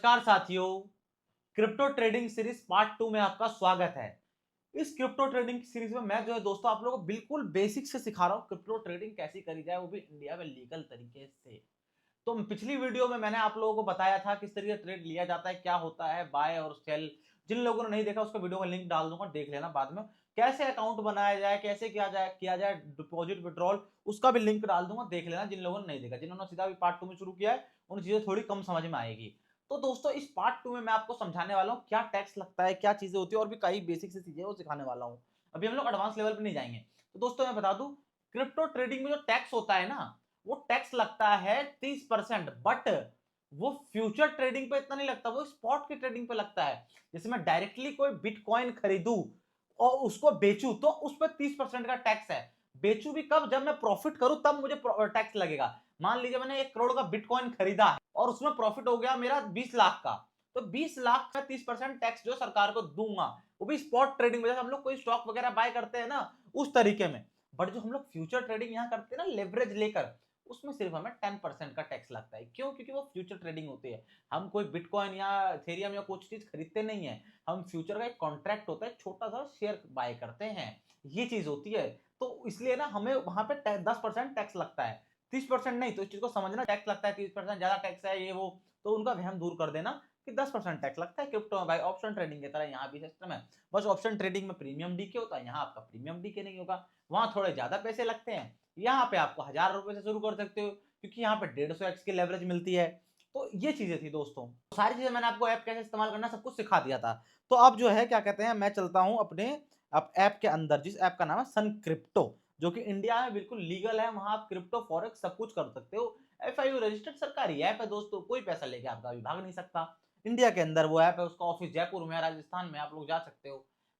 नमस्कार साथियों, crypto trading series part 2 में आपका स्वागत है। इस क्रिप्टो ट्रेडिंग सीरीज में मैं जो है दोस्तों आप लोगों को बिल्कुल बेसिक से सिखा रहा हूं क्रिप्टो ट्रेडिंग कैसी करी जाए, वो भी इंडिया में लीगल तरीके से। तो पिछली वीडियो में मैंने आप लोगों को बताया था किस तरीके से ट्रेड लिया जाता है, क्या होता है बाय और सेल। जिन लोगों ने नहीं देखा उसका वीडियो का लिंक डाल दूंगा, देख लेना बाद में। कैसे अकाउंट बनाया जाए, कैसे किया जाए डिपॉजिट विड्रॉल, उसका भी लिंक डाल दूंगा, देख लेना जिन लोगों ने नहीं देखा। जिन्होंने सीधा भी पार्ट 2 में शुरू किया है उन चीजें थोड़ी कम समझ में आएगी। तो दोस्तों इस पार्ट 2 में मैं आपको समझाने वाला हूँ क्या टैक्स लगता है, क्या चीजें होती है, और भी कई बेसिक सी चीजें वो सिखाने वाला हूँ। अभी हम लोग एडवांस लेवल पे नहीं जाएंगे। तो दोस्तों मैं बता दूं, क्रिप्टो ट्रेडिंग में जो टैक्स होता है ना, वो टैक्स लगता है 30%। बट वो फ्यूचर ट्रेडिंग पे इतना नहीं लगता, वो स्पॉट की ट्रेडिंग पे लगता है। जैसे मैं डायरेक्टली कोई बिटकॉइन खरीदूं और उसको बेचूं तो उस पर 30% का टैक्स है। बेचूं भी कब, जब मैं प्रॉफिट करूं तब मुझे टैक्स लगेगा। मान लीजिए मैंने 1 करोड़ का बिटकॉइन खरीदा है और उसमें प्रॉफिट हो गया मेरा 20 लाख का, तो 20 लाख का 30% टैक्स जो सरकार को दूंगा, वो भी स्पॉट ट्रेडिंग में। जैसे हम लोग कोई स्टॉक वगैरह बाय करते हैं ना, उस तरीके में। बट जो हम लोग फ्यूचर ट्रेडिंग यहाँ करते हैं ना लेवरेज लेकर, उसमें सिर्फ हमें 10% का टैक्स लगता है। क्यों? क्योंकि वो फ्यूचर ट्रेडिंग होती है। हम कोई बिटकॉइन या एथेरियम या कुछ चीज खरीदते नहीं है, हम फ्यूचर का एक कॉन्ट्रैक्ट होता है, छोटा सा शेयर बाय करते हैं, ये चीज होती है। तो इसलिए ना हमें वहां पे 10% टैक्स लगता है, 30% नहीं। तो इस चीज को समझना, टैक्स लगता है 30%, ज्यादा टैक्स है ये वो, तो उनका वहम दूर कर देना कि 10% टैक्स लगता है क्रिप्टो में। भाई ऑप्शन ट्रेडिंग की तरह यहाँ भी सिस्टम है, बस ऑप्शन ट्रेडिंग में प्रीमियम डीके होता है, यहाँ आपका प्रीमियम डीके नहीं होगा। वहां थोड़े ज्यादा पैसे लगते हैं, यहाँ पे आपको 1000 रुपए से शुरू कर सकते हो, क्योंकि यहाँ पे 150x की लेवरेज मिलती है। तो ये चीजें थी दोस्तों, सारी चीजें मैंने आपको ऐप कैसे इस्तेमाल करना सब कुछ सिखा दिया था। तो अब जो है क्या कहते हैं, मैं चलता हूं अपने ऐप के अंदर, जिस ऐप का नाम है सन क्रिप्टो, जो कि इंडिया में बिल्कुल लीगल है। वहां आप क्रिप्टो फॉरेक्स सब कुछ कर सकते हो। FIU रजिस्टर्ड सरकारी ऐप है दोस्तों, कोई पैसा लेके आपका अभी भाग नहीं सकता। इंडिया के अंदर वो ऐप है, उसका ऑफिस जयपुर में है, राजस्थान में, आप लोग जा सकते हो।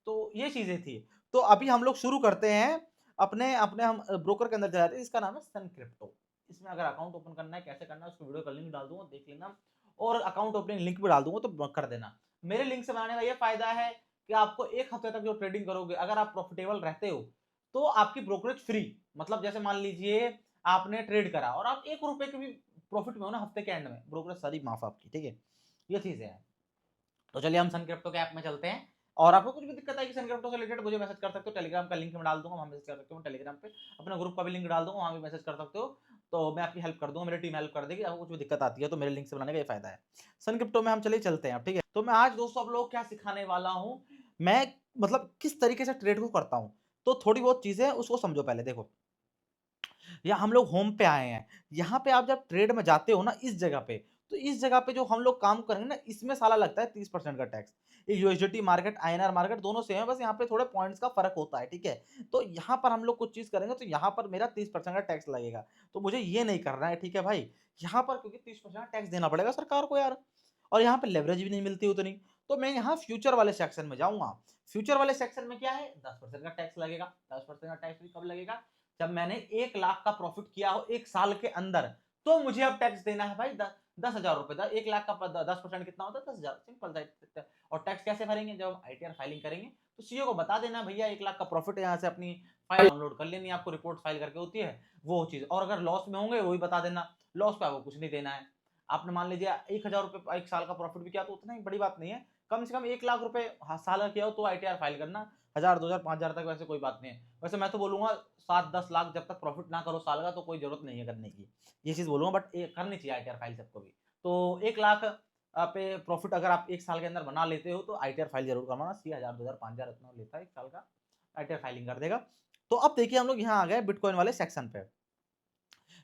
तो ये चीजें थी। तो अभी हम लोग शुरू करते हैं अपने अपने हम ब्रोकर के अंदर जाते हैं, इसका नाम है सन क्रिप्टो। इसमें अगर अकाउंट ओपन करना है, कैसे करना है, उसको वीडियो का लिंक डाल दूंगा, देख लेना। और अकाउंट ओपनिंग लिंक भी डाल दूंगा, तो कर देना। मेरे लिंक से बनाने का ये फायदा है कि आपको 1 हफ्ते तक जो ट्रेडिंग करोगे, अगर आप प्रॉफिटेबल रहते हो तो आपकी ब्रोकरेज फ्री। मतलब जैसे मान लीजिए आपने ट्रेड करा और आप 1 रुपए के भी प्रॉफिट में हो ना, हफ्ते के एंड में ब्रोकरेज सारी माफ आपकी, ठीक है। ये चीजें हैं। तो चलिए हम सन क्रिप्टो के ऐप में चलते हैं। और आपको कुछ भी दिक्कत आएगी सन क्रिप्टो से रिलेटेड, मुझे मैसेज कर सकते हो। टेलीग्राम का लिंक मैं डाल दूंगा, वहां मैसेज कर सकते हो। टेलीग्राम पे अपना ग्रुप का भी लिंक डाल दूंगा, वहां भी मैसेज कर सकते हो। तो मैं आपकी हेल्प कर दूंगा, मेरी टीम हेल्प कर देगी। आपको कुछ भी दिक्कत आती है तो मेरे लिंक से बनाने का ये फायदा है। सन क्रिप्टो में हम चलिए चलते हैं, ठीक है। तो मैं आज दोस्तों आप लोगों को क्या सिखाने वाला हूं, मैं मतलब किस तरीके से ट्रेड को करता हूं। तो थोड़ी बहुत चीजें उसको समझो पहले। देखो, या हम लोग होम पे आए हैं, यहाँ पे आप जब ट्रेड में जाते हो ना, इस जगह पे, तो इस जगह पे जो हम लोग काम करेंगे ना, इसमें साला लगता है 30% का टैक्स। ये यूएसडीटी मार्केट, INR मार्केट दोनों सेम है, बस यहाँ पे थोड़े पॉइंट्स का फर्क होता है, ठीक है। तो यहाँ पर हम लोग कुछ चीज करेंगे तो यहाँ पर मेरा 30% का टैक्स लगेगा। तो मुझे ये नहीं करना है, ठीक है भाई। यहाँ पर क्योंकि 30% टैक्स देना पड़ेगा सरकार को यार, और यहाँ पे लेवरेज भी नहीं मिलती उतनी। तो मैं यहाँ फ्यूचर वाले सेक्शन में जाऊंगा। फ्यूचर वाले सेक्शन में क्या है, 10% का टैक्स लगेगा। 10% का टैक्स भी कब लगेगा, जब मैंने 1 लाख का प्रॉफिट किया हो 1 साल के अंदर, तो मुझे अब टैक्स देना है भाई 10,000 रुपए। 1 लाख का 10% कितना होता है, 10,000, सिंपल सा। और टैक्स कैसे भरेंगे, जब हम ITR फाइलिंग करेंगे तो सीओ को बता देना भैया 1 लाख का प्रॉफिट है, यहाँ से अपनी फाइल डाउनलोड कर लेनी है, आपको रिपोर्ट फाइल करके होती है वो चीज। और अगर लॉस में होंगे वो भी बता देना, लॉस पे आपको कुछ नहीं देना है। आपने मान लीजिए 1,000 रुपए 1 साल का प्रॉफिट भी किया तो उतना ही बड़ी बात नहीं है। कम से कम 1 लाख रुपए साल का किया हो तो ITR फाइल करना। 1,000, 2,000, 5,000 तक वैसे कोई बात नहीं है। वैसे मैं तो बोलूंगा 7-10 लाख जब तक प्रॉफिट ना करो साल का, तो कोई जरूरत नहीं है करने की, ये चीज बोलूंगा। बट करनी चाहिए ITR फाइल सबको भी। तो 1 लाख पे प्रॉफिट अगर आप 1 साल के अंदर बना लेते हो तो ITR फाइल जरूर करवाना। 10,000, 2,000, 5,000 इतना लेता है 1 साल का, ITR फाइलिंग कर देगा। तो अब देखिए हम लोग यहाँ आ गए बिटकॉइन वाले सेक्शन पे।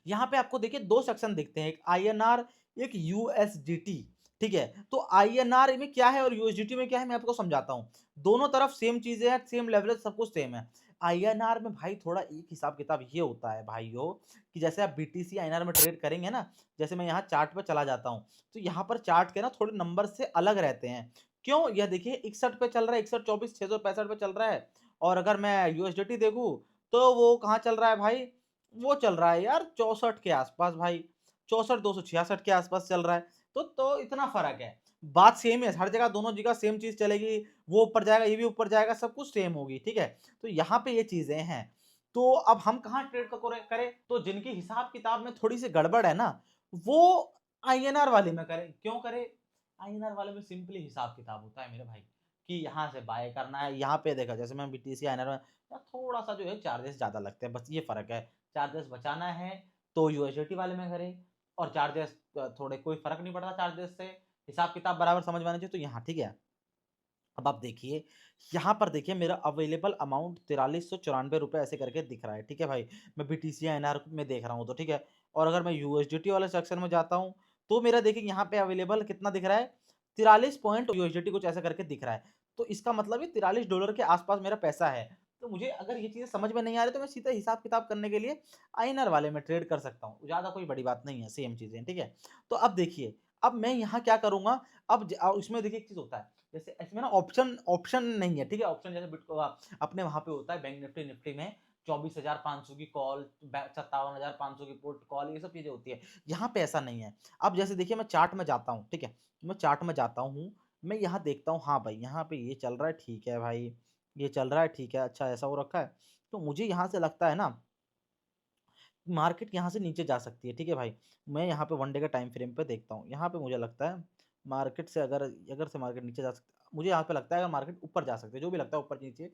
यहाँ पे आपको देखिए 2 सेक्शन दिखते हैं, एक INR, एक USDT, ठीक है। तो INR में क्या है और USDT में क्या है, मैं आपको समझाता हूँ। दोनों तरफ सेम चीजें हैं, सेम लेवरेज, सब कुछ सेम है। INR में भाई थोड़ा एक हिसाब किताब ये होता है भाइयों, कि जैसे आप BTC INR में ट्रेड करेंगे ना, जैसे मैं यहाँ चार्ट पे चला जाता हूँ, तो यहाँ पर चार्ट के ना थोड़े नंबर से अलग रहते हैं। क्यों? यह देखिए 61 पे चल रहा है, 61, 24, 665 पे चल रहा है। और अगर मैं USDT देखूँ तो वो कहाँ चल रहा है भाई, वो चल रहा है यार 64 के आसपास भाई, 64, 266 के आसपास चल रहा है। तो इतना फर्क है। बात सेम है हर जगह, दोनों जगह सेम चीज चलेगी। वो ऊपर जाएगा, ये भी ऊपर जाएगा, सब कुछ सेम होगी, ठीक है। तो यहाँ पे ये चीजें हैं। तो अब हम कहाँ ट्रेड का करें, तो जिनकी हिसाब किताब में थोड़ी सी गड़बड़ है ना, वो INR वाले में करें। क्यों करें? आईएनआर वाले में सिंपली हिसाब किताब होता है मेरे भाई, कि यहाँ से बाय करना है। यहाँ पे देखा जैसे मैं बीटीसी आईएनआर में थोड़ा सा जो है चार्जेस ज़्यादा लगते हैं, बस ये फ़र्क है। चार्जेस बचाना है तो यूएसडीटी वाले में करें, और चार्जेस थोड़े कोई फ़र्क नहीं पड़ता चार्जेस से, हिसाब किताब बराबर समझ में आना चाहिए तो यहाँ ठीक है। अब आप देखिए, यहाँ पर देखिए मेरा अवेलेबल अमाउंट 4394 रुपये ऐसे करके दिख रहा है, ठीक है भाई। मैं बीटीसी आईएनआर में देख रहा हूँ तो ठीक है। और अगर मैं यूएसडीटी वाले सेक्शन में जाता हूँ तो मेरा देखिए यहाँ पे अवेलेबल कितना दिख रहा है, 43 पॉइंट यूएसडीटी कुछ ऐसा करके दिख रहा है। तो इसका मतलब ये $43 के आसपास मेरा पैसा है। तो मुझे अगर ये चीज़ें समझ में नहीं आ रही तो मैं सीधा हिसाब किताब करने के लिए आईएनआर वाले में ट्रेड कर सकता हूँ, ज़्यादा कोई बड़ी बात नहीं है, सेम चीज़ें, ठीक है। तो अब देखिए, अब मैं यहाँ क्या करूँगा, अब उसमें देखिए एक चीज़ होता है, जैसे इसमें ना ऑप्शन ऑप्शन नहीं है, ठीक है। ऑप्शन जैसे अपने वहाँ पे होता है बैंक निफ्टी निफ्टी में 24,500 की कॉल, 57,500 की पुट कॉल, ये सब चीजें होती है। यहाँ पे ऐसा नहीं है। अब जैसे देखिए मैं चार्ट में जाता हूँ, ठीक है। मैं चार्ट में जाता हूँ, मैं यहाँ देखता हूँ, हाँ भाई यहाँ पे ये चल रहा है, ठीक है भाई, ये चल रहा है, ठीक है, अच्छा ऐसा हो रखा है। तो मुझे यहाँ से लगता है ना मार्केट यहाँ से नीचे जा सकती है, ठीक है भाई। मैं यहाँ पे वन डे के टाइम फ्रेम पे देखता हूँ, यहाँ पे मुझे लगता है मार्केट से अगर अगर से मार्केट नीचे जा सकती है, मुझे यहाँ पे लगता है अगर मार्केट ऊपर जा सकती है, जो भी लगता है ऊपर नीचे।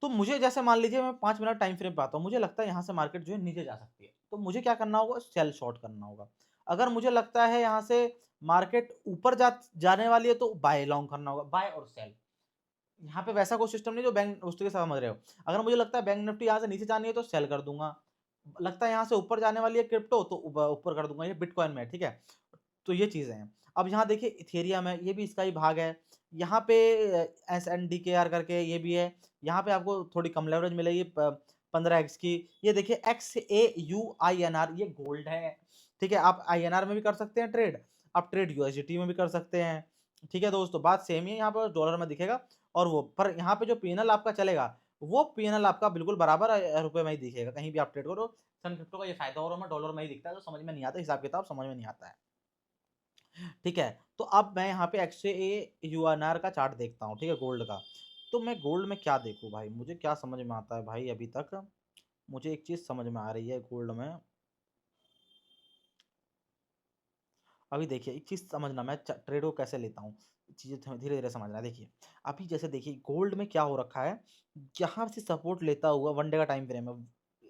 तो मुझे जैसे मान लीजिए मैं 5 मिनट टाइम फ्रेम पे आता हूँ, मुझे लगता है यहाँ से मार्केट जो है नीचे जा सकती है, तो मुझे क्या करना होगा, सेल शॉर्ट करना होगा। अगर मुझे लगता है यहाँ से मार्केट ऊपर जाने वाली है तो बाय लॉन्ग करना होगा, बाय और सेल। यहाँ पे वैसा कोई सिस्टम नहीं जो बैंक उसके साथ समझ रहे हो। अगर मुझे लगता है बैंक निफ्टी यहाँ से नीचे जानी है तो सेल कर दूंगा, लगता है यहाँ से ऊपर जाने वाली है क्रिप्टो तो ऊपर कर दूंगा, ये बिटकॉइन में है, ठीक है। तो ये चीजें हैं। अब यहाँ देखिए इथेरियम है, ये भी इसका ही भाग है। यहाँ पे SNDKR करके ये भी है, यहाँ पे आपको थोड़ी कम लेवरेज मिलेगी 15x की। ये देखिए XAUINR, ये गोल्ड है, ठीक है। आप INR में भी कर सकते हैं ट्रेड, आप ट्रेड USDT में भी कर सकते हैं, ठीक है दोस्तों, बात सेम ही है। यहाँ पर डॉलर में दिखेगा और वो पर यहाँ पे जो पीएनएल आपका चलेगा, वो पीएनएल आपका बिल्कुल बराबर रुपए में ही दिखेगा, कहीं भी आप ट्रेड करो। सन क्रिप्टो का ये फायदा हो रहा है, डॉलर में ही दिखता है, तो समझ में नहीं आता, हिसाब किताब समझ में नहीं आता है, ठीक है। तो अब मैं यहाँ पे XAUNR का चार्ट देखता हूँ, ठीक है, गोल्ड का। तो मैं गोल्ड में क्या देखूँ भाई, मुझे क्या समझ में आता है भाई, अभी तक मुझे एक चीज समझ में आ रही है गोल्ड में। अभी देखिए एक चीज समझना, मैं ट्रेड को कैसे लेता हूँ, चीजें धीरे धीरे समझना। देखिए अभी जैसे देखिए गोल्ड में क्या हो रखा है, यहाँ से सपोर्ट लेता हुआ वन डे का टाइम फ्रेम है,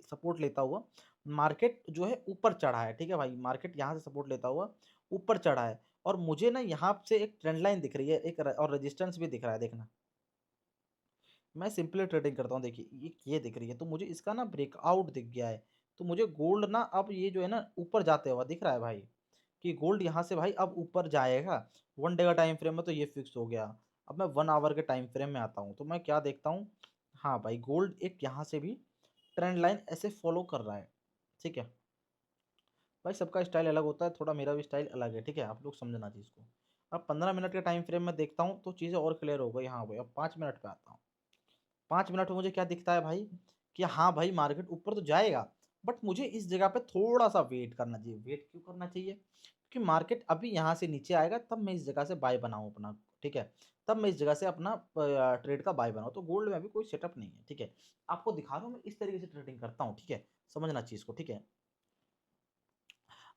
सपोर्ट लेता हुआ मार्केट जो है ऊपर चढ़ा है, ठीक है भाई। मार्केट यहाँ से सपोर्ट लेता हुआ ऊपर चढ़ा है, और मुझे ना यहाँ से एक ट्रेंड लाइन दिख रही है, एक और रेजिस्टेंस भी दिख रहा है, देखना। मैं सिंपली ट्रेडिंग करता हूँ, देखिए ये दिख रही है, तो मुझे इसका ना ब्रेकआउट दिख गया है। तो मुझे गोल्ड ना अब ये जो है ना ऊपर जाते हुआ दिख रहा है भाई, कि गोल्ड यहाँ से भाई अब ऊपर जाएगा। वन डे का टाइम फ्रेम में तो ये फिक्स हो गया। अब मैं 1 आवर के टाइम फ्रेम में आता हूँ, तो मैं क्या देखता हूँ, हाँ भाई गोल्ड एक यहाँ से भी ट्रेंड लाइन ऐसे फॉलो कर रहा है, ठीक है भाई। सबका स्टाइल अलग होता है, थोड़ा मेरा भी स्टाइल अलग है, ठीक है, आप लोग समझना चीज़ को। अब 15 मिनट के टाइम फ्रेम में देखता हूँ तो चीज़ें और क्लियर हो गई। हाँ भाई अब 5 मिनट पे आता हूँ। 5 मिनट में मुझे क्या दिखता है भाई, कि हाँ भाई मार्केट ऊपर तो जाएगा, बट मुझे इस जगह पे थोड़ा सा वेट करना चाहिए। वेट क्यों करना चाहिए, क्योंकि मार्केट अभी यहाँ से नीचे आएगा, तब मैं इस जगह से बाय बनाऊँ अपना, ठीक है। तब मैं इस जगह से अपना ट्रेड का बाय बनाऊँ। तो गोल्ड में अभी कोई सेटअप नहीं है, ठीक है। आपको दिखा रहा हूँ मैं इस तरीके से ट्रेडिंग करता हूँ, ठीक है, समझना चीज़ को, ठीक है।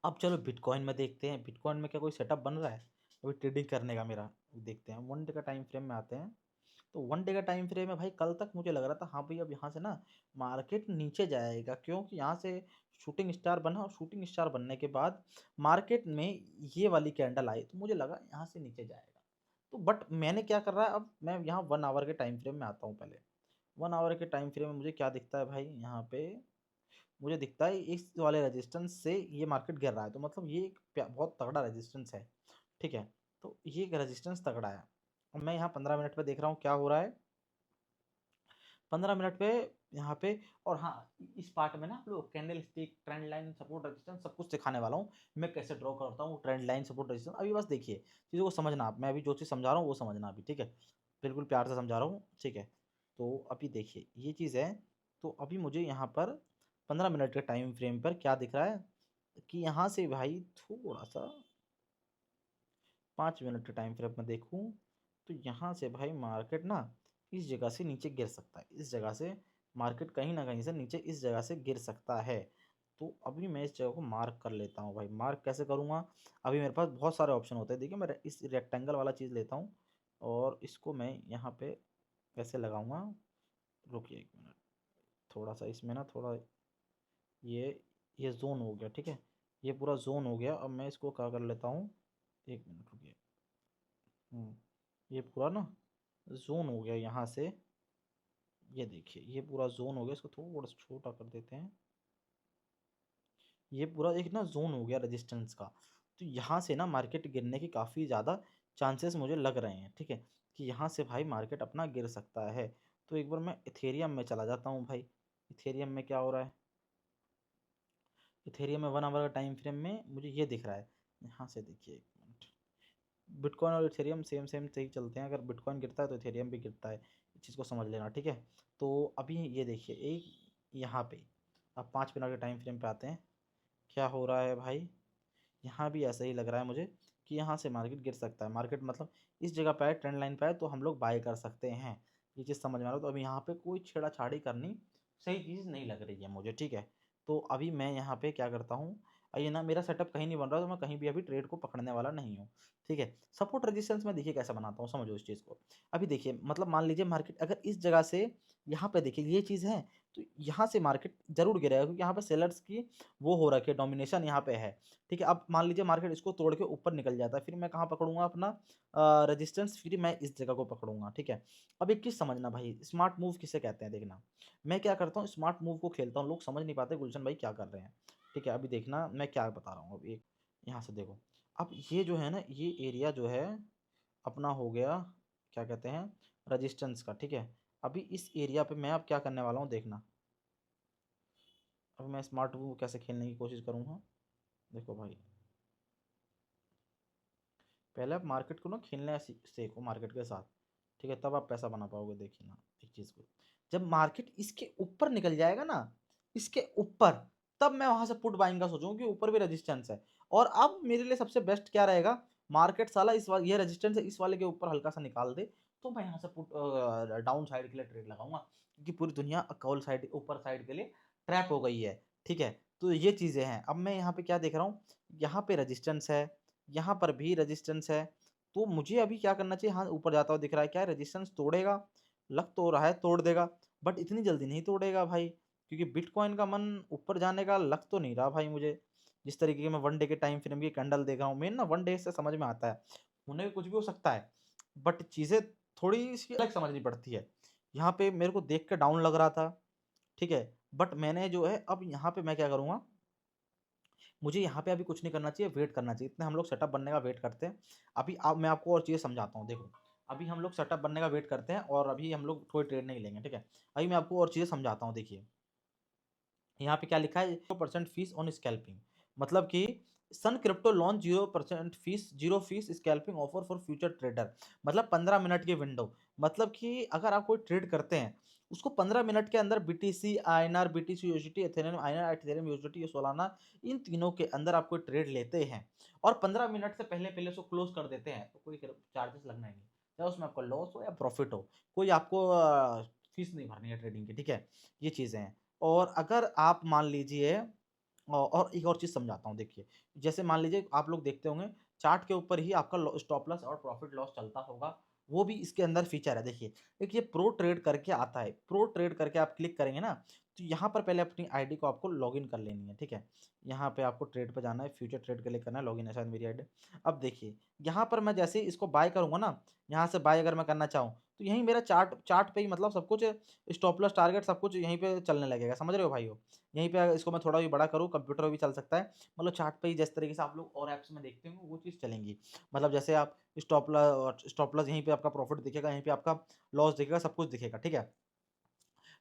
अब चलो बिटकॉइन में देखते हैं, बिटकॉइन में क्या कोई सेटअप बन रहा है अभी ट्रेडिंग करने का मेरा, देखते हैं। वन डे का टाइम फ्रेम में आते हैं, तो वन डे का टाइम फ्रेम है भाई। कल तक मुझे लग रहा था हाँ भाई अब यहाँ से ना मार्केट नीचे जाएगा, क्योंकि यहाँ से शूटिंग स्टार बना, और शूटिंग स्टार बनने के बाद मार्केट में ये वाली कैंडल आई, तो मुझे लगा यहाँ से नीचे जाएगा। तो बट मैंने क्या कर रहा है, अब मैं यहाँ 1 आवर के टाइम फ्रेम में आता हूँ पहले। 1 आवर के टाइम फ्रेम में मुझे क्या दिखता है भाई, यहाँ पे मुझे दिखता है इस वाले रेजिस्टेंस से ये मार्केट गिर रहा है, तो मतलब ये एक बहुत तगड़ा रेजिस्टेंस है, ठीक है। तो ये एक रेजिस्टेंस तगड़ा है। अब मैं यहाँ 15 मिनट पे देख रहा हूँ क्या हो रहा है, 15 मिनट पे यहाँ पे। और हाँ, इस पार्ट में ना आप लोग candle stick, trend line, support resistance सब कुछ सिखाने वाला हूँ, मैं कैसे ड्रॉ करता हूँ ट्रेंड लाइन, सपोर्ट रेजिस्टेंस। अभी बस देखिए चीज़ों को समझना आप, मैं अभी जो चीज़ समझा रहा हूँ वो समझना अभी, ठीक है, बिल्कुल प्यार से समझा रहा हूँ, ठीक है। तो अभी देखिए ये चीज़ है। तो अभी मुझे यहाँ पर 15 मिनट के टाइम फ्रेम पर क्या दिख रहा है, कि यहाँ से भाई थोड़ा सा 5 मिनट के टाइम फ्रेम में देखूँ, तो यहाँ से भाई मार्केट ना इस जगह से नीचे गिर सकता है, इस जगह से मार्केट कहीं ना कहीं से नीचे इस जगह से गिर सकता है। तो अभी मैं इस जगह को मार्क कर लेता हूँ भाई। मार्क कैसे करूँगा? अभी मेरे पास बहुत सारे ऑप्शन होते हैं। देखिए मैं इस रेक्टेंगल वाला चीज़ लेता हूँ और इसको मैं यहाँ पे ऐसे लगाऊंगा। रुकिए 1 मिनट, थोड़ा सा इसमें ना थोड़ा ये ये जोन हो गया, ठीक है। ये पूरा जोन हो गया। अब मैं इसको क्या कर लेता हूँ, 1 मिनट रुकिए। ये पूरा ना जोन हो गया यहाँ से। ये देखिए ये पूरा जोन हो गया। इसको थोड़ा सा छोटा कर देते हैं। ये पूरा एक ना जोन हो गया रेजिस्टेंस का। तो यहाँ से ना मार्केट गिरने की काफ़ी ज़्यादा चांसेस मुझे लग रहे हैं, ठीक है, कि यहाँ से भाई मार्केट अपना गिर सकता है। तो एक बार मैं इथेरियम में चला जाता हूँ भाई। इथेरियम में क्या हो रहा है? इथेरियम में 1 आवर का टाइम फ्रेम में मुझे ये दिख रहा है। यहाँ से देखिए 1 मिनट। बिटकॉइन और इथेरियम सेम सेम सही चलते हैं। अगर बिटकॉइन गिरता है तो इथेरियम भी गिरता है। इस चीज़ को समझ लेना, ठीक है। तो अभी ये देखिए एक यहाँ पे, अब 5 मिनट के टाइम फ्रेम पे आते हैं। क्या हो रहा है भाई? यहाँ भी ऐसा ही लग रहा है मुझे कि यहाँ से मार्केट गिर सकता है। मार्केट मतलब इस जगह पे है, ट्रेंड लाइन पे है, तो हम लोग बाय कर सकते हैं। ये चीज़ समझ में आ रहा है। तो अभी यहाँ पे कोई छेड़ाछाड़ी करनी सही चीज़ नहीं लग रही है मुझे, ठीक है। तो अभी मैं यहाँ पे क्या करता हूँ, ये ना मेरा सेटअप कहीं नहीं बन रहा, तो मैं कहीं भी अभी ट्रेड को पकड़ने वाला नहीं हूँ, ठीक है। सपोर्ट रेजिस्टेंस में देखिए कैसे बनाता हूँ, समझो इस चीज़ को। अभी देखिए मतलब मान लीजिए मार्केट अगर इस जगह से यहाँ पे देखिए ये चीज़ है, तो यहाँ से मार्केट जरूर गिरेगा क्योंकि यहाँ पे सेलर्स की वो हो रखी है, डोमिनेशन यहाँ पे है, ठीक है। अब मान लीजिए मार्केट इसको तोड़ के ऊपर निकल जाता है, फिर मैं कहाँ पकड़ूंगा अपना रेजिस्टेंस? फिर मैं इस जगह को पकड़ूंगा, ठीक है। अब एक चीज़ समझना भाई, स्मार्ट मूव किसे कहते हैं देखना। मैं क्या करता हूँ, स्मार्ट मूव को खेलता हूँ। लोग समझ नहीं पाते गुलशन भाई क्या कर रहे हैं, ठीक है। अभी देखना मैं क्या बता रहा हूँ। अब एक यहाँ से देखो, अब ये जो है ना ये एरिया जो है अपना हो गया, क्या कहते हैं, रजिस्टेंस का, ठीक है। अभी इस एरिया पे मैं अब क्या करने वाला हूँ देखना। अब मैं स्मार्ट मूव कैसे खेलने की कोशिश करूँगा, देखो भाई। पहले आप मार्केट को ना खेलना सीखो मार्केट के साथ, ठीक है, तब आप पैसा बना पाओगे। देखिए ना एक चीज़ को, जब मार्केट इसके ऊपर निकल जाएगा ना, इसके ऊपर, तब मैं वहां से पुट बाइंग का सोचूंगा कि ऊपर भी रेजिस्टेंस है। और अब मेरे लिए सबसे बेस्ट क्या रहेगा, मार्केट साला इस वाले ये रेजिस्टेंस है इस वाले के ऊपर हल्का सा निकाल दे, तो मैं यहाँ से पुट डाउन साइड के लिए ट्रेड लगाऊंगा, क्योंकि पूरी दुनिया कॉल साइड ऊपर साइड के लिए ट्रैप हो गई है, ठीक है। तो ये चीज़ें हैं। अब मैं यहाँ पे क्या देख रहा हूँ, यहाँ पे रेजिस्टेंस है, यहाँ पर भी रेजिस्टेंस है। तो मुझे अभी क्या करना चाहिए, हाँ ऊपर जाता हुआ दिख रहा है, क्या रेजिस्टेंस तोड़ेगा? लग तो रहा है तोड़ देगा, बट इतनी जल्दी नहीं तोड़ेगा भाई, क्योंकि बिटकॉइन का मन ऊपर जाने का लग तो नहीं रहा भाई मुझे। जिस तरीके के मैं 1 डे के टाइम फ्रेम की कैंडल देख रहा हूँ, मेन ना 1 डे से समझ में आता है, होने कुछ भी हो सकता है, बट चीज़ें थोड़ी सी अलग समझनी पड़ती है। यहाँ पे मेरे को देख के डाउन लग रहा था, ठीक है, बट मैंने जो है अब यहाँ पे मैं क्या करूँगा, मुझे यहाँ पे अभी कुछ नहीं करना चाहिए, वेट करना चाहिए। इतने हम लोग सेटअप बनने का वेट करते हैं। अभी अब मैं आपको और चीज़ें समझाता हूँ, देखो। अभी हम लोग सेटअप बनने का वेट करते हैं और अभी हम लोग कोई ट्रेड नहीं लेंगे, ठीक है। अभी मैं आपको और चीज़ें समझाता हूँ, देखिए। यहाँ पे क्या लिखा है, 0% फीस ऑन स्कैल्पिंग, मतलब कि SunCrypto launch 0% fees, 0 fees scalping offer for future trader, मतलब 15 मिनट की विंडो। मतलब कि अगर आप कोई ट्रेड करते हैं, उसको 15 मिनट के अंदर BTC INR, BTC USDT, Ethereum INR, Ethereum USDT, ये सोलाना, इन तीनों के अंदर आप कोई ट्रेड लेते हैं और 15 मिनट से पहले पहले उसको क्लोज कर देते हैं, तो कोई चार्जेस लगना ही नहीं, चाहे उसमें आपका लॉस हो या प्रॉफिट हो, कोई आपको फीस नहीं भरनी है ट्रेडिंग की, ठीक है। ये चीज़ें हैं। और अगर आप मान लीजिए और एक और चीज़ समझाता हूँ, देखिए। जैसे मान लीजिए आप लोग देखते होंगे चार्ट के ऊपर ही आपका स्टॉप लॉस और प्रॉफिट लॉस चलता होगा, वो भी इसके अंदर फीचर है, देखिए। एक ये प्रो ट्रेड करके आता है, प्रो ट्रेड करके आप क्लिक करेंगे ना, तो यहाँ पर पहले अपनी आईडी को आपको लॉगिन कर लेनी है, ठीक है। यहाँ पे आपको ट्रेड पे जाना है, फ्यूचर ट्रेड के लिए करना है, लॉगिन है शायद मेरी आईडी। अब देखिए यहाँ पर मैं जैसे ही इसको बाय करूंगा ना, यहाँ से बाय अगर मैं करना चाहूँ, तो यहीं मेरा चार्ट चार्ट पे ही मतलब सब कुछ, स्टॉप लॉस टारगेट सब कुछ यहीं पे चलने लगेगा, समझ रहे हो भाईयो। यहीं पे अगर इसको मैं थोड़ा भी बड़ा करूँ, कंप्यूटर पे भी चल सकता है, मतलब चार्ट पे ही जिस तरीके से आप लोग और ऐप्स में देखते होंगे वो चीज़ चलेंगी। मतलब जैसे आप स्टॉप लॉस यहीं पे आपका प्रॉफिट दिखेगा, यहीं पे आपका लॉस दिखेगा, सब कुछ दिखेगा, ठीक है।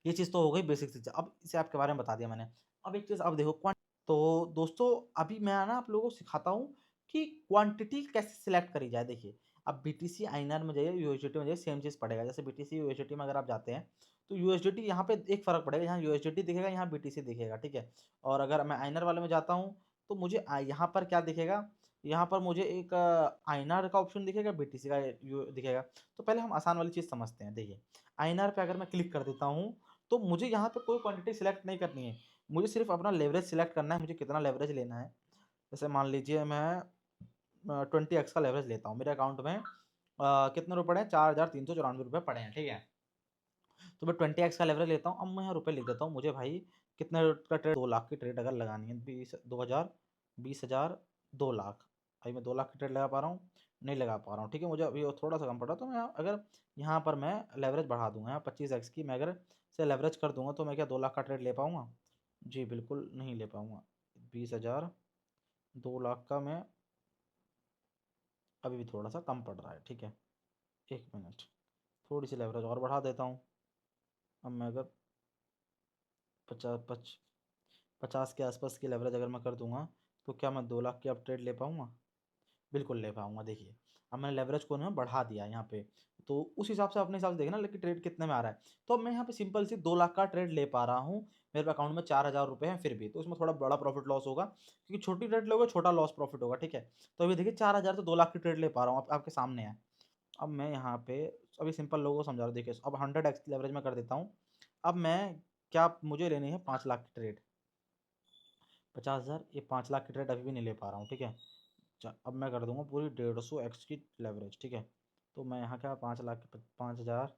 ये चीज़ तो हो गई बेसिक चीज़। अब इसे ऐप के बारे में बता दिया मैंने। अब एक चीज़ अब देखो, तो दोस्तों अभी मैं ना आप लोगों को सिखाता हूँ कि क्वांटिटी कैसे सिलेक्ट करी जाए, देखिए। अब बीटीसी आईएनआर में जाइए, यूएसडीटी में जाइए, सेम चीज़ पड़ेगा। जैसे बीटीसी यूएसडीटी में अगर आप जाते हैं, तो यूएसडीटी यहाँ पे एक फ़र्क पड़ेगा, यहाँ यूएसडीटी दिखेगा, यहाँ बीटीसी दिखेगा, ठीक है। और अगर मैं आईएनआर वाले में जाता हूँ, तो मुझे यहाँ पर क्या दिखेगा, यहाँ पर मुझे एक आईएनआर का ऑप्शन दिखेगा, बीटीसी का दिखेगा। तो पहले हम आसान वाली चीज़ समझते हैं, देखिए। आईएनआर पे अगर मैं क्लिक कर देता हूँ, तो मुझे यहाँ पे कोई क्वांटिटी सिलेक्ट नहीं करनी है, मुझे सिर्फ अपना लेवरेज सिलेक्ट करना है, मुझे कितना लेवरेज लेना है। जैसे मान लीजिए मैं 20x का लेवरेज लेता हूँ, मेरे अकाउंट में कितने रुपए पड़े हैं, 4,394 रुपये पड़े हैं, ठीक है। तो मैं 20x का लेवरेज लेता हूँ। अब मैं यहाँ रुपये लिख देता हूँ, मुझे भाई कितने का ट्रेड, 2 लाख की ट्रेड अगर लगानी है, 20,000 2 लाख, भाई मैं 2 लाख की ट्रेड लगा पा रहा हूँ, नहीं लगा पा रहा हूँ, ठीक है। मुझे अभी थोड़ा सा कम पड़ रहा है, तो मैं अगर यहाँ पर मैं लेवरेज बढ़ा दूंगा, यहाँ 25x की मैं अगर से लेवरेज कर दूंगा, तो मैं क्या 2 लाख का ट्रेड ले पाऊंगा? जी बिल्कुल नहीं ले पाऊंगा। 20,000 2 लाख का मैं अभी भी थोड़ा सा कम पड़ रहा है, ठीक है। 1 मिनट, थोड़ी सी लेवरेज और बढ़ा देता हूँ। अब मैं अगर 50 के आसपास की लेवरेज अगर मैं कर दूंगा, तो क्या मैं 2 लाख की अब ट्रेड ले पाऊंगा? बिल्कुल ले पाऊंगा। देखिए अब मैंने लेवरेज को ना बढ़ा दिया यहाँ पे, तो उस हिसाब से अपने हिसाब से देखना, लेकिन ट्रेड कितने में आ रहा है। तो अब मैं यहाँ पे सिंपल सी 2 लाख का ट्रेड ले पा रहा हूँ, मेरे अकाउंट में 4,000 रुपये हैं फिर भी, तो उसमें थोड़ा बड़ा प्रॉफिट लॉस होगा, क्योंकि छोटी ट्रेड लोगे छोटा लॉस प्रॉफिट होगा, ठीक है। तो अभी देखिए 4,000 से 2 लाख की ट्रेड ले पा रहा हूँ, आपके सामने है। अब मैं यहाँ पे अभी सिंपल लोगों को समझा रहा हूँ, देखिए अब 100x की लेवरेज में कर देता हूँ। अब मैं क्या, मुझे लेनी है 5 लाख की ट्रेड, 50,000, ये 5 लाख की ट्रेड अभी भी नहीं ले पा रहा हूँ, ठीक है। अब मैं कर दूंगा पूरी 150x की लेवरेज, ठीक है। तो मैं यहाँ क्या 5 लाख, 5,000,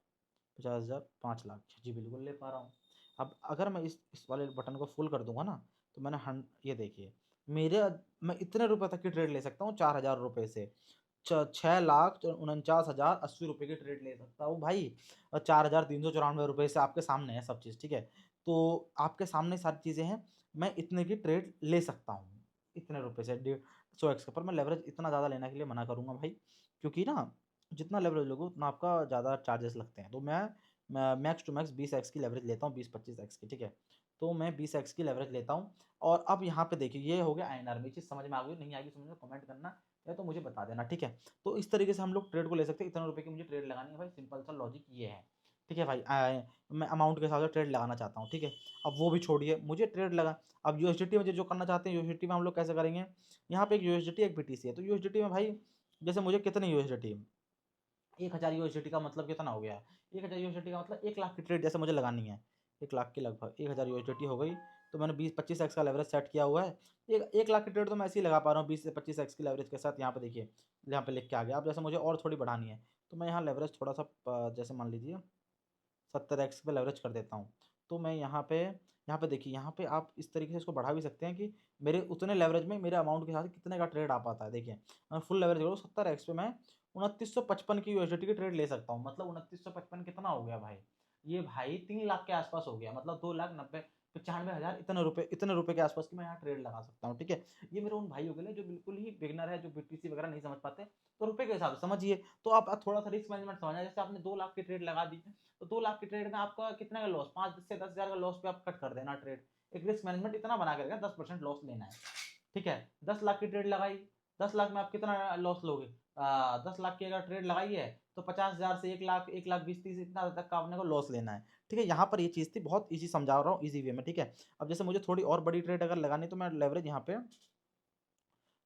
50,000, 5 लाख, जी बिल्कुल ले पा रहा हूँ। अब अगर मैं इस वाले बटन को फुल कर दूंगा ना, तो मैंने ये देखिए मेरे, मैं इतने रुपए तक की ट्रेड ले सकता हूँ 4,000 रुपये से, 6,49,080 रुपये की ट्रेड ले सकता हूँ भाई, और 4,394 रुपये से आपके सामने है सब चीज़, ठीक है। तो आपके सामने सारी चीज़ें हैं, मैं इतने की ट्रेड ले सकता हूँ इतने रुपये से 150x का। पर मैं लेवरेज इतना ज़्यादा लेने के लिए मना करूँगा भाई, क्योंकि ना जितना लेवरेज लोगे उतना आपका ज़्यादा चार्जेस लगते हैं। तो मैं मैक्स टू मैक्स 20x की लेवरेज लेता हूँ, 20-25x की, ठीक है। तो मैं 20x की लेवरेज लेता हूँ। और अब यहाँ पे देखिए ये हो गया आईएनआर में, चीज़ समझ में आ गई, नहीं आएगी समझ में कमेंट करना, या तो मुझे बता देना, ठीक है। तो इस तरीके से हम लोग ट्रेड को ले सकते हैं, इतने रुपए की मुझे ट्रेड लगानी है भाई, सिंपल सा लॉजिक ये है, ठीक है भाई। मैं अमाउंट के हिसाब से ट्रेड लगाना चाहता हूँ, ठीक है। अब वो भी छोड़िए, मुझे ट्रेड लगा, अब यूएसडीटी में जो करना चाहते हैं, यूएसडीटी में हम लोग कैसे करेंगे, यहाँ पे एक यूएसडीटी एक बीटीसी है। तो यूएसडीटी में भाई जैसे मुझे कितने यूएसडीटी, 1,000 यूएसडीटी का मतलब कितना हो गया, 1,000 यूएसडीटी का मतलब 1 लाख की ट्रेड जैसे मुझे लगानी है, 1 लाख की लगभग 1,000 यूएसडीटी हो गई। तो मैंने 20-25x का लेवरेज सेट किया हुआ है। 1 लाख की ट्रेड तो मैं ऐसे ही लगा पा रहा हूँ 20 से 25x की लेवरेज के साथ। यहाँ पे देखिए, यहाँ पे लिख के आ गया। अब जैसे मुझे और थोड़ी बढ़ानी है, तो मैं यहाँ लेवरेज थोड़ा सा जैसे मान लीजिए 70x पे लेवरेज कर देता हूँ। तो मैं यहाँ पे देखिए, यहाँ पे आप इस तरीके से इसको बढ़ा भी सकते हैं कि मेरे उतने लेवरेज में मेरे अमाउंट के साथ कितने का ट्रेड आ पाता है। देखिए मैं फुल लेवरेज करूँ 70x पे, मैं 2955 की यूएसडीटी की ट्रेड ले सकता हूँ। मतलब 2955 कितना हो गया भाई, ये भाई 3 लाख के आसपास हो गया, मतलब 2,90,95,000 इतने रुपए के आसपास की मैं यहाँ ट्रेड लगा सकता हूँ, ठीक है। ये मेरे उन भाइयों के लिए जो बिल्कुल ही बिगनर है, जो बीटीसी वगैरह नहीं समझ पाते, तो रुपए के हिसाब से समझिए। तो आप थोड़ा सा रिस्क मैनेजमेंट समझना, जैसे आपने 2 लाख की ट्रेड लगा दी, तो 2 लाख की ट्रेड में आपका कितना का लॉस, 5 से 10,000 का लॉस पे आप कट कर देना ट्रेड। एक रिस्क मैनेजमेंट इतना बना कर 10% लॉस लेना है, ठीक है। 10 लाख की ट्रेड लगाई, 10 लाख में आप कितना लॉस लोगे, 10 लाख की अगर ट्रेड लगाई है, तो 50,000 से 1 लाख, 1 लाख 20-30 इतना तक का आपने को लॉस लेना है, ठीक है। यहाँ पर ये चीज़ थी, बहुत ईजी समझा रहा हूँ, ईजी वे में, ठीक है। अब जैसे मुझे थोड़ी और बड़ी ट्रेड अगर लगानी, तो मैं लेवरेज यहाँ पे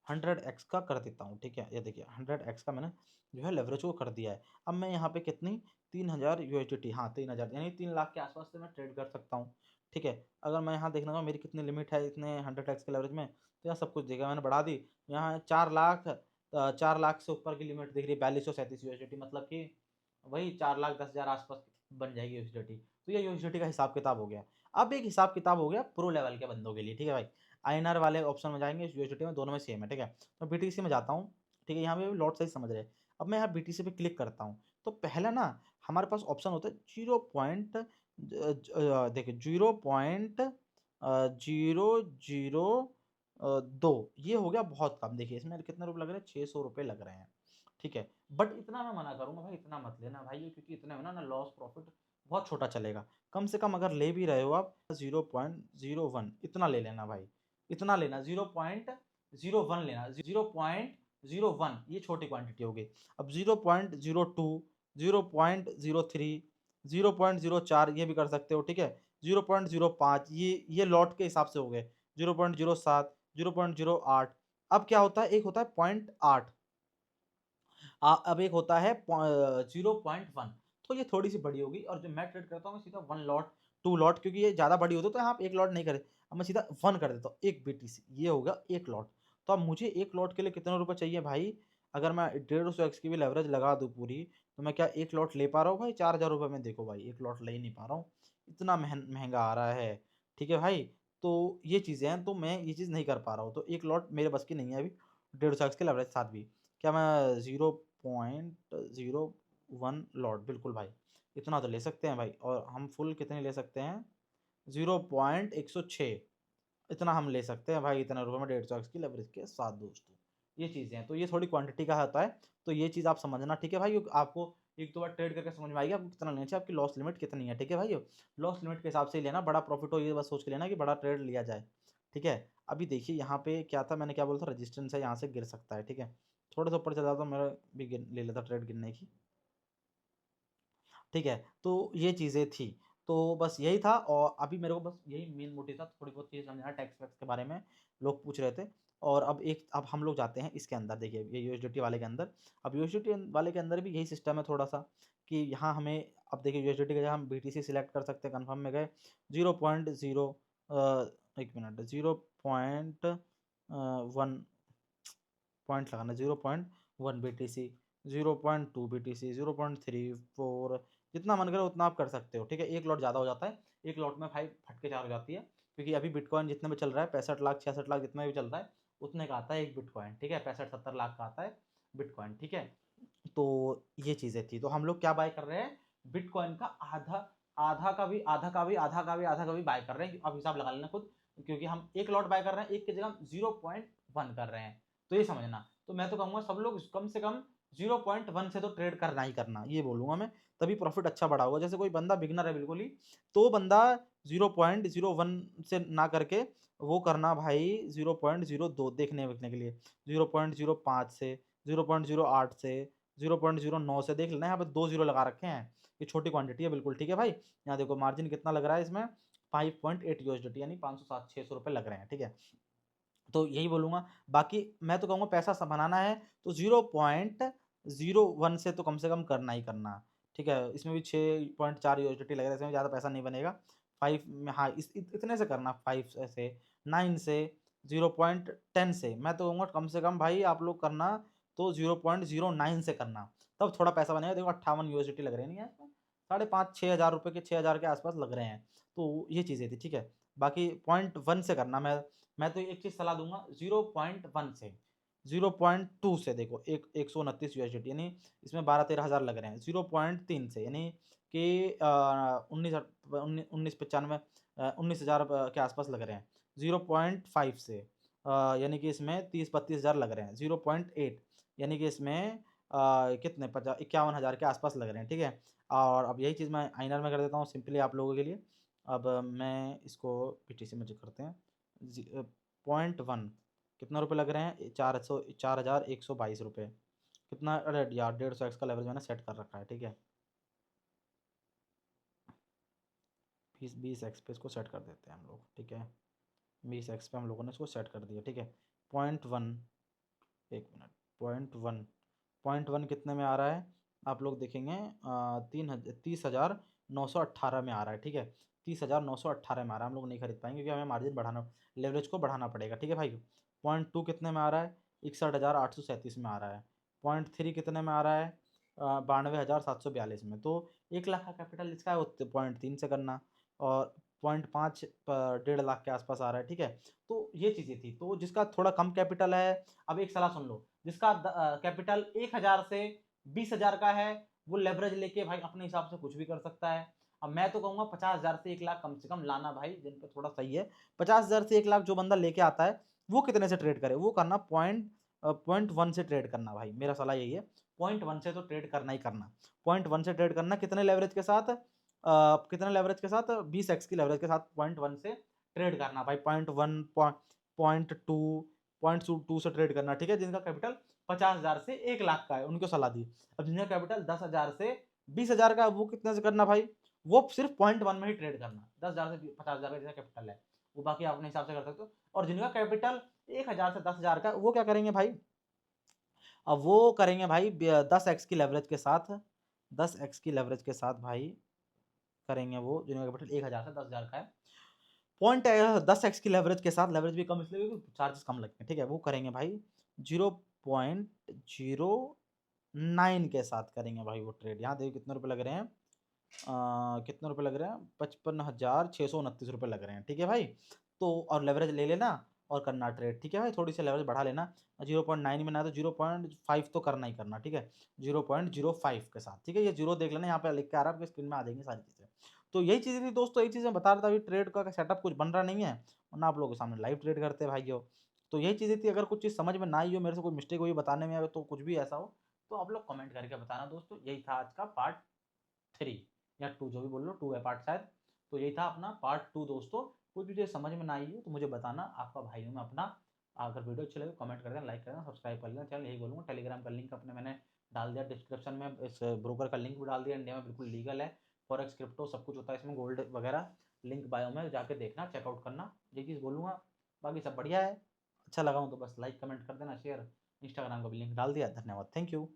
100x का कर देता हूँ, ठीक है। ये देखिए 100x का मैंने जो है लेवरेज को कर दिया है। अब मैं यहाँ पे कितनी, 3,000 यूएसडीटी, हाँ 3,000 यानी 3 लाख के आसपास से मैं ट्रेड कर सकता हूँ, ठीक है। अगर मैं यहाँ देखना मेरी कितनी लिमिट है इतने 100x के लेवरेज में, तो यहाँ सब कुछ देखा मैंने बढ़ा दी। यहाँ 4 लाख से ऊपर की लिमिट दिख रही है, 4237 यूएसडीटी, मतलब कि वही 4,10,000 आसपास बन जाएगी यूएसडीटी। तो ये यूएसडीटी का हिसाब किताब हो गया। अब एक हिसाब किताब हो गया प्रो लेवल के बंदों के लिए, ठीक है भाई। आईएनआर वाले ऑप्शन में जाएंगे, यूएसडीटी में, दोनों में सेम है, ठीक है। तो बीटीसी में जाता हूँ, ठीक है। यहाँ पे लॉट साइज समझ रहे हैं। अब मैं यहाँ बीटीसी पे क्लिक करता हूँ, तो पहला ना हमारे पास ऑप्शन होता है 0. देखिए 0.002, ये हो गया बहुत कम। देखिए इसमें कितने रुपये लग रहे हैं, 600 रुपये लग रहे हैं, ठीक है। बट इतना मैं मना करूंगा भाई, इतना मत लेना भाई, क्योंकि इतने में ना लॉस प्रॉफिट बहुत छोटा चलेगा। कम से कम अगर ले भी रहे हो आप 0.01 इतना ले लेना भाई, इतना लेना, 0.01 लेना, 0.01 ये छोटी क्वांटिटी होगी। अब 0.02, 0.03, 0.04 ये भी कर सकते हो, ठीक है। 0.05 ये लॉट के हिसाब से हो गए, 0.07, 0.08। अब क्या होता है, एक होता है 0.8, अब एक होता है 0.1। तो ये थोड़ी सी बड़ी होगी, और जो मैं ट्रेड करता हूँ सीधा 1 लॉट 2 लॉट, क्योंकि ये ज़्यादा बड़ी होती तो यहाँ पे 1 लॉट नहीं करे। अब मैं सीधा 1 कर देता हूँ, 1 बीटीसी, ये हो गया 1 लॉट। तो अब मुझे 1 लॉट के लिए कितने रुपए चाहिए भाई? अगर मैं 150 एक्स की भी लेवरेज लगा दूँ पूरी, तो मैं क्या 1 लॉट ले पा रहा हूँ भाई? 4000 रुपए में देखो भाई, 1 लॉट ले ही नहीं पा रहा हूँ। इतना महँगा आ रहा है, ठीक है भाई? तो ये चीज़ें हैं, तो मैं ये चीज़ नहीं कर पा रहा हूँ। तो 1 लॉट मेरे बस की नहीं है अभी 150 एक्स के लेवरेज के साथ भी। क्या मैं 0.01 लॉट, बिल्कुल भाई, इतना तो ले सकते हैं भाई। और हम फुल कितने ले सकते हैं? 0.106, इतना हम ले सकते हैं भाई, इतने रुपए में 150 एक्स की लेवरेज के साथ दोस्तों। ये चीज़ें हैं, तो ये थोड़ी क्वांटिटी का होता है, तो ये चीज़ आप समझना, ठीक है भाई? आपको 1-2 बार ट्रेड करके समझ में आएगी आपको कितना लेना चाहिए, आपकी लॉस लिमिट कितनी है, ठीक है भाई? लॉस लिमिट के हिसाब से ही लेना, बड़ा प्रॉफिट हो ये बस सोच के लेना कि बड़ा ट्रेड लिया जाए, ठीक है? अभी देखिए यहाँ पे क्या था, मैंने क्या बोला था, रेजिस्टेंस है, यहाँ से गिर सकता है, ठीक है? थोड़ा सा ऊपर चला जाता तो मेरा भी ले लेता ट्रेड गिरने की, ठीक है? तो ये चीज़ें थी। तो बस यही था, और अभी मेरे को बस यही मेन मोटिव था, थोड़ी बहुत चीज़ें समझना टैक्स वैक्स के बारे में लोग पूछ रहे थे। और अब हम लोग जाते हैं इसके अंदर, देखिए ये यूएसडीटी वाले के अंदर। अब यूएसडीटी वाले के अंदर भी यही सिस्टम है थोड़ा-सा, कि यहाँ हमें, अब देखिए यूएसडीटी की जगह हम बीटीसी सिलेक्ट कर सकते हैं, कन्फर्म में गए 0.0 1 मिनट 0.1 पॉइंट लगाना, 0.1 बीटीसी, 0.2 बीटीसी, 0.34, जितना मन करे उतना आप कर सकते हो, ठीक है? 1 लॉट ज़्यादा हो जाता है, 1 लॉट में भाई फटके 4 हो जाती है, क्योंकि अभी बिटकॉइन जितने में चल रहा है 65 लाख 66 लाख जितना भी चल रहा है, उतने का आता है एक बिटकॉइन, ठीक है? 65-70 लाख का आता है बिटकॉइन, ठीक है? तो ये चीज़ें थी, तो हम लोग क्या बाय कर रहे हैं? बिटकॉइन का आधा, आधा का भी, आधा का भी, आधा का भी, आधा का भी बाय कर रहे हैं। अब हिसाब लगा लेना खुद, क्योंकि हम 1 लॉट बाय कर रहे हैं, 1 की जगह हम 0.1 कर रहे हैं, तो ये समझना। तो मैं तो कहूँगा सब लोग कम से कम 0.1 से तो ट्रेड करना ही करना, ये बोलूँगा मैं, तभी प्रॉफिट अच्छा बड़ा होगा। जैसे कोई बंदा बिगिनर है बिल्कुल ही, तो बंदा 0.01 से ना करके वो करना भाई 0.02 देखने-वेखने के लिए, 0.05 से, 0.08 से, 0.09 से देख लेना, यहाँ पे 2 ज़ीरो लगा रखे हैं। ये छोटी क्वांटिटी है बिल्कुल, ठीक है भाई? यहाँ देखो मार्जिन कितना लग रहा है इसमें, 5.8 यूएसडीटी, यानी 507-600 रुपए लग रहे हैं, ठीक है? तो यही बोलूँगा। बाकी मैं तो कहूँगा पैसा बनाना है तो 0.01 से तो कम से कम करना ही करना, ठीक है? इसमें भी 6.4 यूएसडीटी लग रहा है, इसमें ज़्यादा पैसा नहीं बनेगा। 5 में, हाँ, इतने से करना, 5 से, 9 से, 0.10 से। मैं तो कहूँगा कम से कम भाई आप लोग करना तो 0.09 से करना, तब थोड़ा पैसा बनेगा। देखो 58 यूएसडीटी लग रहे हैं, नहीं है? 5,500-6,000 रुपए के, 6,000 के आस-पास लग रहे हैं। तो ये चीज़ें थी, ठीक है? बाकी 0.1 से करना, मैं तो एक चीज़ सलाह दूँगा, 0.1 से, 0.2 से देखो, 129 यूएसडीटी, यानी इसमें 12-13 हज़ार लग रहे हैं। 0.3 से, यानी कि 1995 19,000 के आस-पास लग रहे हैं। 0.5 से यानी कि इसमें 30-32 हज़ार लग रहे हैं। 0.8 यानी कि इसमें कितने 51 हज़ार के आस-पास लग रहे हैं, ठीक है? और अब यही चीज़ मैं आइनर में कर देता हूँ सिंपली आप लोगों के लिए। अब मैं इसको पीटीसी में चेक करते हैं। 0.1 कितना रुपए लग रहे हैं? 4,122 रुपए। कितना, अरे यार 150 एक्स का लेवरेज मैंने सेट कर रखा है, ठीक है? 20 एक्स पे इसको सेट कर देते हैं हम लोग, ठीक है? 20 एक्स पे हम लोगों ने इसको सेट कर दिया, ठीक है? 0.1, 1 मिनट, 0.1, 0.1 कितने में आ रहा है? आप लोग देखेंगे 30,918 में आ रहा है, ठीक है? 30,918 में आ रहा है। हम लोग नहीं खरीद पाएंगे क्योंकि हमें मार्जिन बढ़ाना, लेवरेज को बढ़ाना पड़ेगा, ठीक है भाई? 0.2 कितने में आ रहा है? 61,837 में आ रहा है। 0.3 कितने में आ रहा है? 92,742 में। तो 1 लाख का कैपिटल इसका है, 0.3 से करना, और 0.5 1.5 लाख के आसपास आ रहा है, ठीक है? तो ये चीज़ें थी। तो जिसका थोड़ा कम कैपिटल है, अब एक सलाह सुन लो, जिसका कैपिटल 1,000 से 20,000 का है, वो लेवरेज लेके भाई अपने हिसाब से कुछ भी कर सकता है। अब मैं तो कहूँगा 50,000 से 1 लाख कम से कम लाना भाई, जिन पे थोड़ा सही है। 50,000 से 1 लाख जो बंदा लेके आता है, वो कितने से ट्रेड करे? वो करना 0.1 से ट्रेड करना भाई, मेरा सलाह यही है। 0.1 से तो ट्रेड करना ही करना। 0.1 से ट्रेड करना, कितने लेवरेज के साथ? कितने लेवरेज के साथ? 20 एक्स की लेवरेज के साथ 0.1 से ट्रेड करना भाई। 0.1, 0.2, 0.2 से ट्रेड करना, ठीक है? जिनका कैपिटल 50,000 से 1 लाख का है, उनको सलाह दी। अब जिनका कैपिटल 10,000 से 20,000 का है, वो कितने से करना भाई? वो सिर्फ 0.1 में ही ट्रेड करना। 10,000 से 50,000 का जैसा कैपिटल है, वो बाकी आप अपने हिसाब से कर सकते हो। और जिनका कैपिटल 1,000 से 10,000 का, वो क्या करेंगे भाई? अब वो करेंगे भाई 10 एक्स की लेवरेज के साथ, 10 एक्स की लेवरेज के साथ भाई करेंगे वो, जिनका कैपिटल 1000 से 10,000 का है। पॉइंट है 10x की लेवरेज के साथ, लेवरेज भी कम इसलिए क्योंकि चार्जेस कम लगते हैं, ठीक है। वो करेंगे भाई 0.09 के साथ करेंगे भाई वो ट्रेड। यहाँ देखिए कितने रुपए लग रहे हैं, कितने रुपए लग रहे हैं, 55,629 रुपये लग रहे हैं, ठीक है भाई। तो और लेवरेज ले लेना और करना ट्रेड, ठीक है भाई। थोड़ी सी लेवरेज बढ़ा लेना, 0.9 में ना तो 0.5 तो करना ही करना, ठीक है। 0.05 के साथ, ठीक है। ये जीरो देख लेना, यहाँ पे लिख के आ रहा है, आपके स्क्रीन में आ जाएंगी सारी चीज़ें। तो यही चीज़ें थी दोस्तों, यही चीज़ें बता रहा था। अभी ट्रेड का सेटअप कुछ बन रहा नहीं है, और ना आप लोगों के सामने लाइव ट्रेड करते हैं भाई हो। तो यही चीज़ें थी। अगर कुछ चीज़ समझ में ना आई हो, मेरे से कोई मिस्टेक हुई बताने में, तो कुछ भी ऐसा हो तो आप लोग कमेंट करके बताना दोस्तों। यही था आज का पार्ट 3 या 2, जो भी बोल लो, 2 है पार्ट शायद। तो यही था अपना पार्ट 2 दोस्तों। कुछ भी चीज़ समझ में ना आई हो तो मुझे बताना, आपका भाई हूँ मैं अपना। अगर वीडियो अच्छी लगे कमेंट कर देना, लाइक कर देना, सब्सक्राइब कर लेना चैनल, यही बोलूँगा। टेलीग्राम का लिंक अपने मैंने डाल दिया डिस्क्रिप्शन में, इस ब्रोकर का लिंक भी डाल दिया, इंडिया में बिल्कुल लीगल है। फॉरेक्स क्रिप्टो सब कुछ होता है इसमें, गोल्ड वगैरह। लिंक बायो में जाके देखना, चेकआउट करना, ये चीज़ बोलूँगा। बाकी सब बढ़िया है। अच्छा लगा हो तो बस लाइक कमेंट कर देना, शेयर। इंस्टाग्राम का भी लिंक डाल दिया। धन्यवाद, थैंक यू।